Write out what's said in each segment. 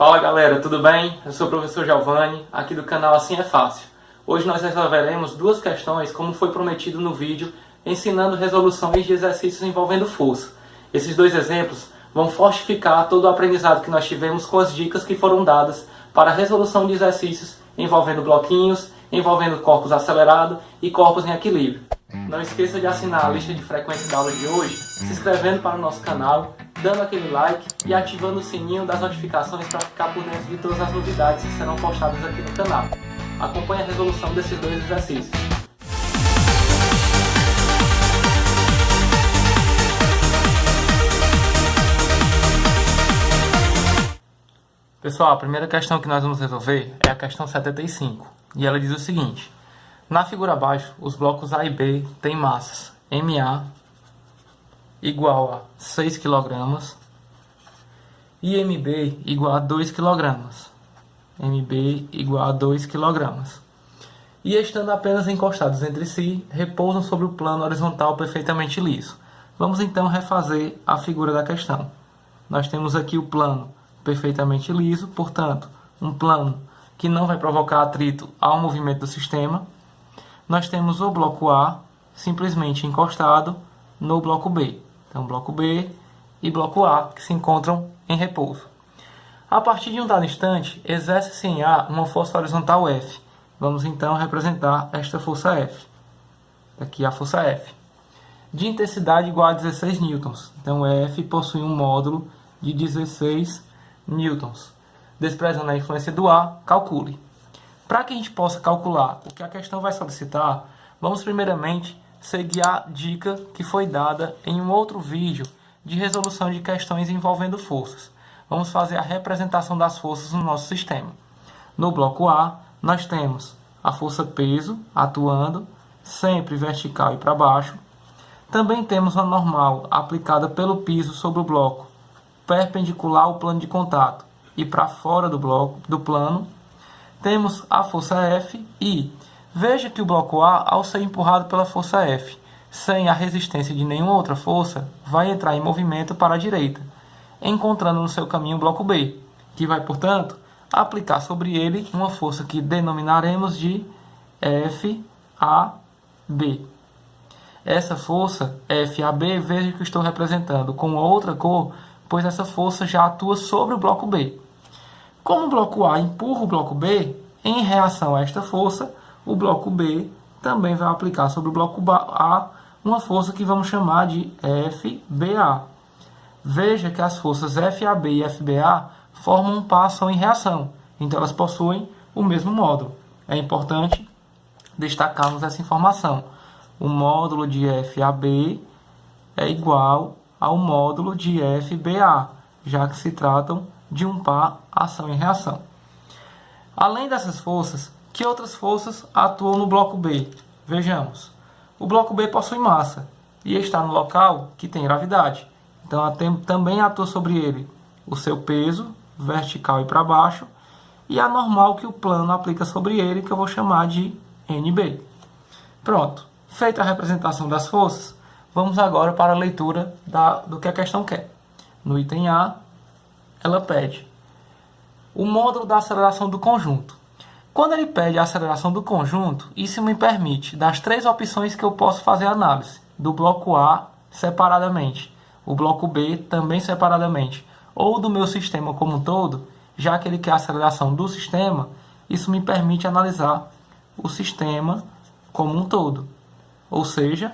Fala galera, tudo bem? Eu sou o professor Giovanni, aqui do canal Assim é Fácil. Hoje nós resolveremos duas questões como foi prometido no vídeo, ensinando resoluções de exercícios envolvendo força. Esses dois exemplos vão fortificar todo o aprendizado que nós tivemos com as dicas que foram dadas para a resolução de exercícios envolvendo bloquinhos, envolvendo corpos acelerados e corpos em equilíbrio. Não esqueça de assinar a lista de frequência da aula de hoje, se inscrevendo para o nosso canal, dando aquele like e ativando o sininho das notificações para ficar por dentro de todas as novidades que serão postadas aqui no canal. Acompanhe a resolução desses dois exercícios. Pessoal, a primeira questão que nós vamos resolver é a questão 75. E ela diz o seguinte: na figura abaixo, os blocos A e B têm massas MA igual a 6 kg e MB igual a 2 kg. MB igual a 2 kg. E estando apenas encostados entre si, repousam sobre o plano horizontal perfeitamente liso. Vamos então refazer a figura da questão. Nós temos aqui o plano perfeitamente liso, portanto, um plano que não vai provocar atrito ao movimento do sistema. Nós temos o bloco A simplesmente encostado no bloco B. Então, bloco B e bloco A que se encontram em repouso. A partir de um dado instante, exerce-se em A uma força horizontal F. Vamos então representar esta força F. Aqui a força F. De intensidade igual a 16 newtons. Então, F possui um módulo de 16 newtons. Desprezando a influência do A, calcule. Para que a gente possa calcular o que a questão vai solicitar, vamos primeiramente seguir a dica que foi dada em um outro vídeo de resolução de questões envolvendo forças. Vamos fazer a representação das forças no nosso sistema. No bloco A, nós temos a força peso atuando sempre vertical e para baixo. Também temos a normal aplicada pelo piso sobre o bloco, perpendicular ao plano de contato e para fora do plano. Temos a força F e veja que o bloco A, ao ser empurrado pela força F, sem a resistência de nenhuma outra força, vai entrar em movimento para a direita, encontrando no seu caminho o bloco B, que vai, portanto, aplicar sobre ele uma força que denominaremos de FAB. Essa força, FAB, veja que eu estou representando com outra cor, pois essa força já atua sobre o bloco B. Como o bloco A empurra o bloco B, em reação a esta força, o bloco B também vai aplicar sobre o bloco A uma força que vamos chamar de FBA. Veja que as forças FAB e FBA formam um par ação em reação, então elas possuem o mesmo módulo. É importante destacarmos essa informação. O módulo de FAB é igual ao módulo de FBA, já que se tratam de um par ação e reação. Além dessas forças, que outras forças atuam no bloco B? Vejamos. O bloco B possui massa e está no local que tem gravidade. Então, também atua sobre ele o seu peso, vertical e para baixo, e a normal que o plano aplica sobre ele, que eu vou chamar de NB. Pronto. Feita a representação das forças, vamos agora para a leitura do que a questão quer. No item A, ela pede o módulo da aceleração do conjunto. Quando ele pede a aceleração do conjunto, isso me permite, das três opções que eu posso fazer análise, do bloco A separadamente, o bloco B também separadamente, ou do meu sistema como um todo, já que ele quer a aceleração do sistema, isso me permite analisar o sistema como um todo. Ou seja,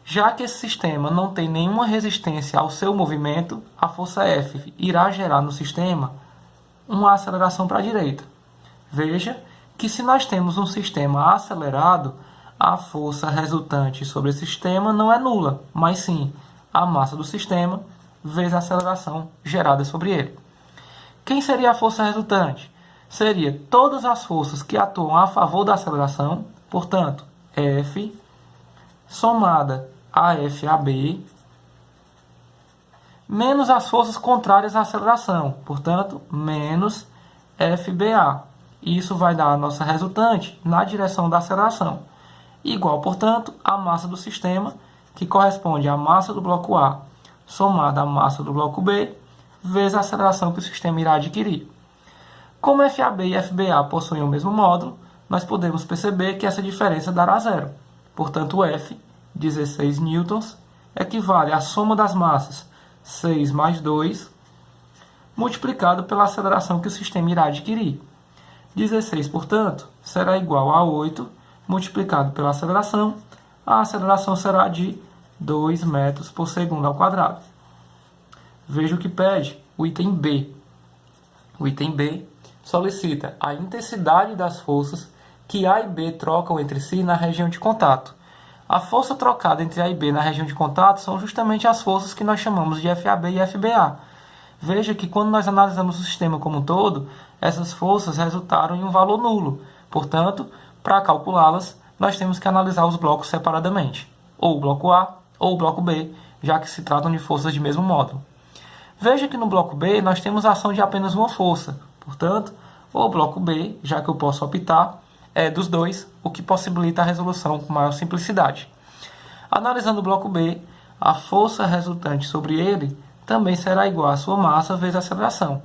já que esse sistema não tem nenhuma resistência ao seu movimento, a força F irá gerar no sistema uma aceleração para a direita. Veja que se nós temos um sistema acelerado, a força resultante sobre esse sistema não é nula, mas sim a massa do sistema vezes a aceleração gerada sobre ele. Quem seria a força resultante? Seria todas as forças que atuam a favor da aceleração, portanto, F somada a FAB, menos as forças contrárias à aceleração, portanto, menos FBA. Isso vai dar a nossa resultante na direção da aceleração. Igual, portanto, a massa do sistema, que corresponde à massa do bloco A somada à massa do bloco B, vezes a aceleração que o sistema irá adquirir. Como FAB e FBA possuem o mesmo módulo, nós podemos perceber que essa diferença dará zero. Portanto, o F, 16 newtons, equivale à soma das massas 6 mais 2, multiplicado pela aceleração que o sistema irá adquirir. 16, portanto, será igual a 8, multiplicado pela aceleração. A aceleração será de 2 metros por segundo ao quadrado. Veja o que pede o item B. O item B solicita a intensidade das forças que A e B trocam entre si na região de contato. A força trocada entre A e B na região de contato são justamente as forças que nós chamamos de FAB e FBA. Veja que quando nós analisamos o sistema como um todo, essas forças resultaram em um valor nulo. Portanto, para calculá-las, nós temos que analisar os blocos separadamente, ou o bloco A ou o bloco B, já que se tratam de forças de mesmo módulo. Veja que no bloco B nós temos a ação de apenas uma força. Portanto, o bloco B, já que eu posso optar, é dos dois, o que possibilita a resolução com maior simplicidade. Analisando o bloco B, a força resultante sobre ele também será igual à sua massa vezes a aceleração.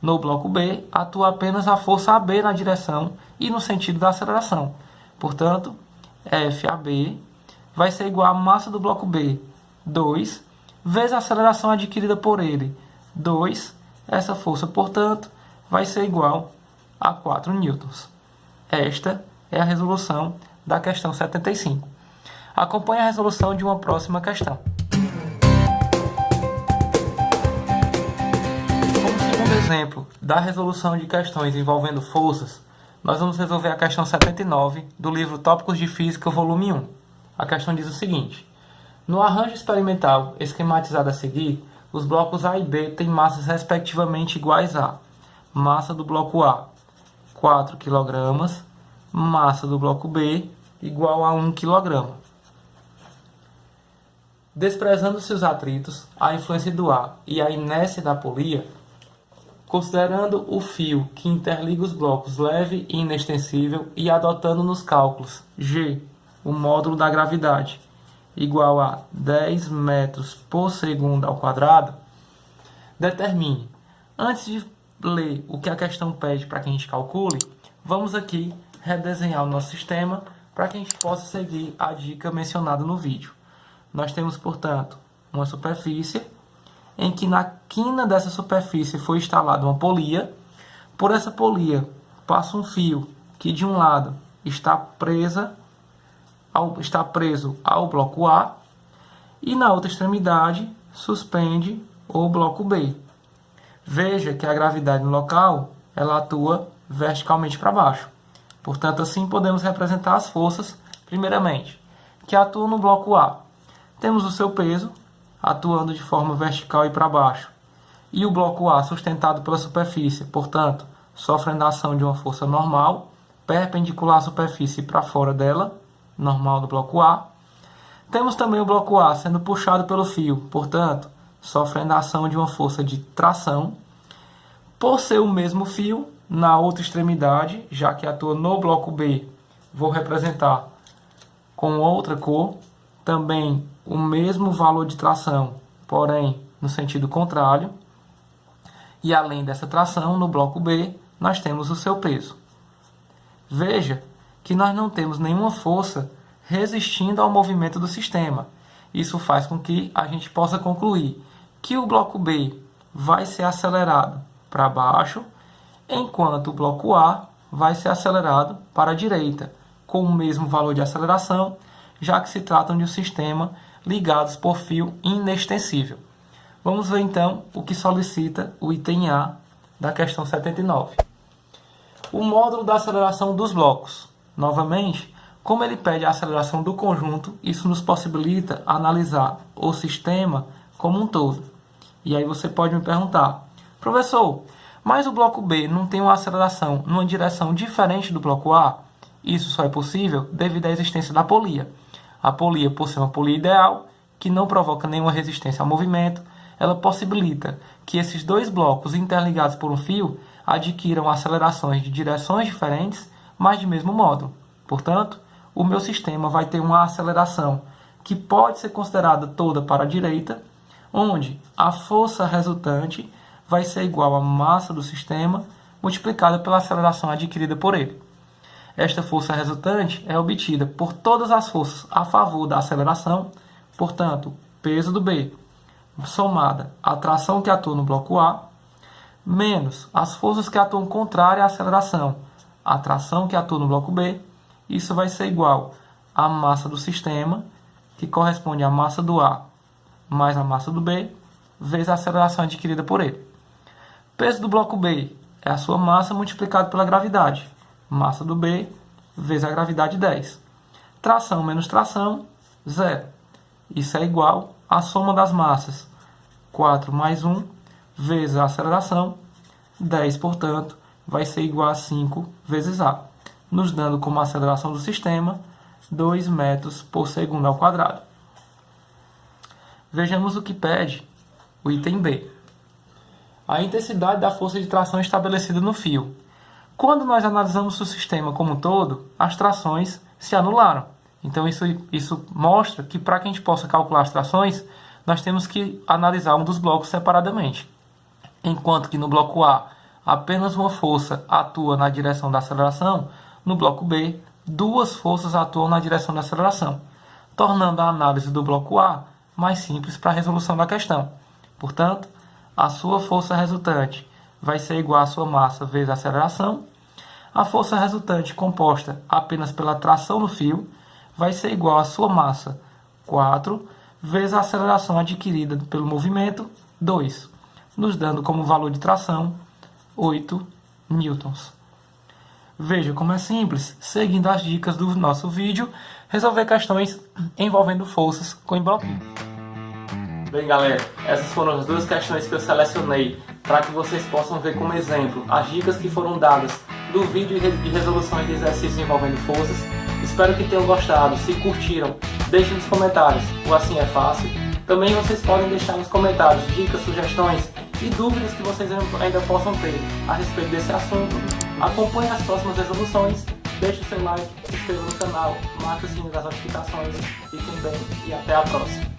No bloco B, atua apenas a força AB na direção e no sentido da aceleração. Portanto, FAB vai ser igual à massa do bloco B, 2, vezes a aceleração adquirida por ele, 2. Essa força, portanto, vai ser igual a 4 newtons. Esta é a resolução da questão 75. Acompanhe a resolução de uma próxima questão. Como segundo exemplo da resolução de questões envolvendo forças, nós vamos resolver a questão 79 do livro Tópicos de Física, volume 1. A questão diz o seguinte: no arranjo experimental esquematizado a seguir, os blocos A e B têm massas respectivamente iguais a massa do bloco A, 4 kg, massa do bloco B, igual a 1 kg. Desprezando-se os atritos, a influência do ar e a inércia da polia, considerando o fio que interliga os blocos leve e inextensível e adotando nos cálculos G, o módulo da gravidade, igual a 10 metros por segundo ao quadrado, determine. Antes de ler o que a questão pede para que a gente calcule, vamos aqui redesenhar o nosso sistema para que a gente possa seguir a dica mencionada no vídeo. Nós temos, portanto, uma superfície em que na quina dessa superfície foi instalada uma polia. Por essa polia passa um fio que de um lado está preso ao bloco A e na outra extremidade suspende o bloco B. Veja que a gravidade no local ela atua verticalmente para baixo. Portanto, assim podemos representar as forças, primeiramente, que atuam no bloco A. Temos o seu peso atuando de forma vertical e para baixo. E o bloco A sustentado pela superfície, portanto, sofrendo a ação de uma força normal, perpendicular à superfície para fora dela, normal do bloco A. Temos também o bloco A sendo puxado pelo fio, portanto, sofrendo a ação de uma força de tração. Por ser o mesmo fio, na outra extremidade, já que atua no bloco B, vou representar com outra cor, também o mesmo valor de tração, porém no sentido contrário. E além dessa tração, no bloco B, nós temos o seu peso. Veja que nós não temos nenhuma força resistindo ao movimento do sistema. Isso faz com que a gente possa concluir que o bloco B vai ser acelerado para baixo, enquanto o bloco A vai ser acelerado para a direita, com o mesmo valor de aceleração, já que se tratam de um sistema ligados por fio inextensível. Vamos ver então o que solicita o item A da questão 79. O módulo da aceleração dos blocos. Novamente, como ele pede a aceleração do conjunto, isso nos possibilita analisar o sistema como um todo. E aí você pode me perguntar: professor, mas o bloco B não tem uma aceleração numa direção diferente do bloco A? Isso só é possível devido à existência da polia. A polia, por ser uma polia ideal, que não provoca nenhuma resistência ao movimento, ela possibilita que esses dois blocos interligados por um fio adquiram acelerações de direções diferentes, mas de mesmo módulo. Portanto, o meu sistema vai ter uma aceleração que pode ser considerada toda para a direita, onde a força resultante vai ser igual à massa do sistema multiplicada pela aceleração adquirida por ele. Esta força resultante é obtida por todas as forças a favor da aceleração, portanto, peso do B, somada à tração que atua no bloco A, menos as forças que atuam contrária à aceleração, a tração que atua no bloco B, isso vai ser igual à massa do sistema, que corresponde à massa do A mais a massa do B, vezes a aceleração adquirida por ele. Peso do bloco B é a sua massa multiplicado pela gravidade. Massa do B vezes a gravidade 10. Tração menos tração, 0. Isso é igual à soma das massas. 4 mais 1 vezes a aceleração. 10, portanto, vai ser igual a 5 vezes A, nos dando como aceleração do sistema 2 metros por segundo ao quadrado. Vejamos o que pede o item B. A intensidade da força de tração estabelecida no fio. Quando nós analisamos o sistema como um todo, as trações se anularam. Então isso mostra que para que a gente possa calcular as trações, nós temos que analisar um dos blocos separadamente. Enquanto que no bloco A, apenas uma força atua na direção da aceleração, no bloco B, duas forças atuam na direção da aceleração, tornando a análise do bloco A mais simples para a resolução da questão. Portanto, a sua força resultante vai ser igual à sua massa vezes a aceleração. A força resultante composta apenas pela tração no fio vai ser igual à sua massa, 4, vezes a aceleração adquirida pelo movimento, 2, nos dando como valor de tração 8 newtons. Veja como é simples, seguindo as dicas do nosso vídeo, resolver questões envolvendo forças com bloquinhos. Bem, galera, essas foram as duas questões que eu selecionei para que vocês possam ver como exemplo as dicas que foram dadas do vídeo de resoluções de exercícios envolvendo forças. Espero que tenham gostado. Se curtiram, deixem nos comentários o Assim é Fácil. Também vocês podem deixar nos comentários dicas, sugestões e dúvidas que vocês ainda possam ter a respeito desse assunto. Acompanhe as próximas resoluções, deixe o seu like, se inscreva no canal, marque o sininho das notificações. Fiquem bem e até a próxima.